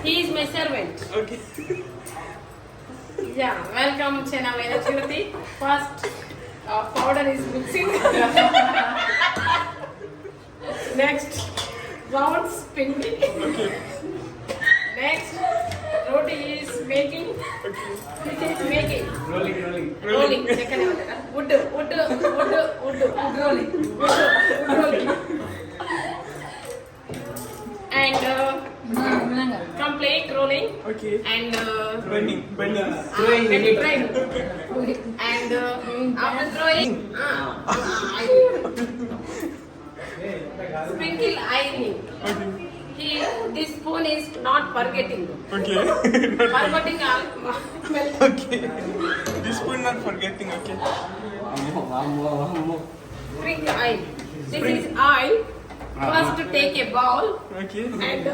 He is my servant. Okay. Yeah, welcome Chena Make Chapati. First, powder is mixing. Next, round spinning. Okay. Next, roti is making. Okay. This is making. Rolling. Second one. Wood rolling. Wood rolling. And complete rolling. Okay. And Bending. throwing. And after throwing, sprinkle ironing. Okay. This spoon is not forgetting. Okay. Forgetting all. Okay. This spoon not forgetting. Okay. Sprinkle oil. This is oil. First take a bowl Okay. and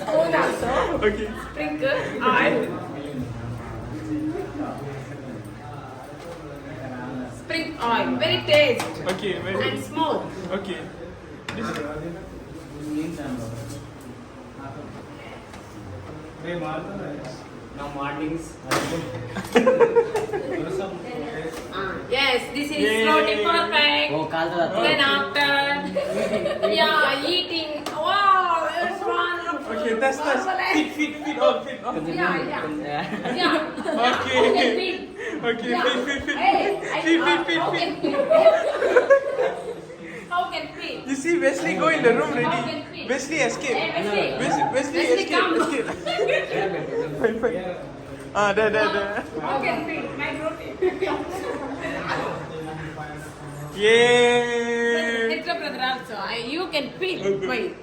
spoon also. Okay. Sprinkle oil. Sprinkle oil. Very taste Okay. Very. and smooth. Okay. This. Now mornings. Yes, this is Yay. roti perfect. Oh, kalta. Then after, yeah, eating. Wow, it's wonderful. Okay. That's Marvelous. Feet all. Yeah. Okay. Okay, feed. Okay. Yeah. Feet. Hey, Feet. how can feed? How can feed? You see, Wesley go in the room How can ready. feed? Wesley escape. Hey, Wesley Wesley, escape. come. Fine. There. How can feed? My roti. Yay! Little brother also. You can feed. Wait.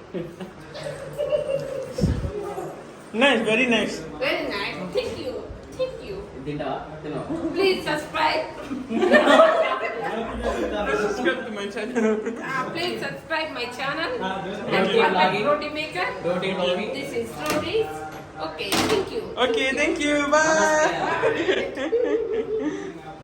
Nice, very nice. Very nice. Thank you. Dinda. Please subscribe. Subscribe to my channel. Please subscribe my channel. Okay. And perfect roti maker. Roti. This is roti. Okay, thank you. Okay, thank you. Bye.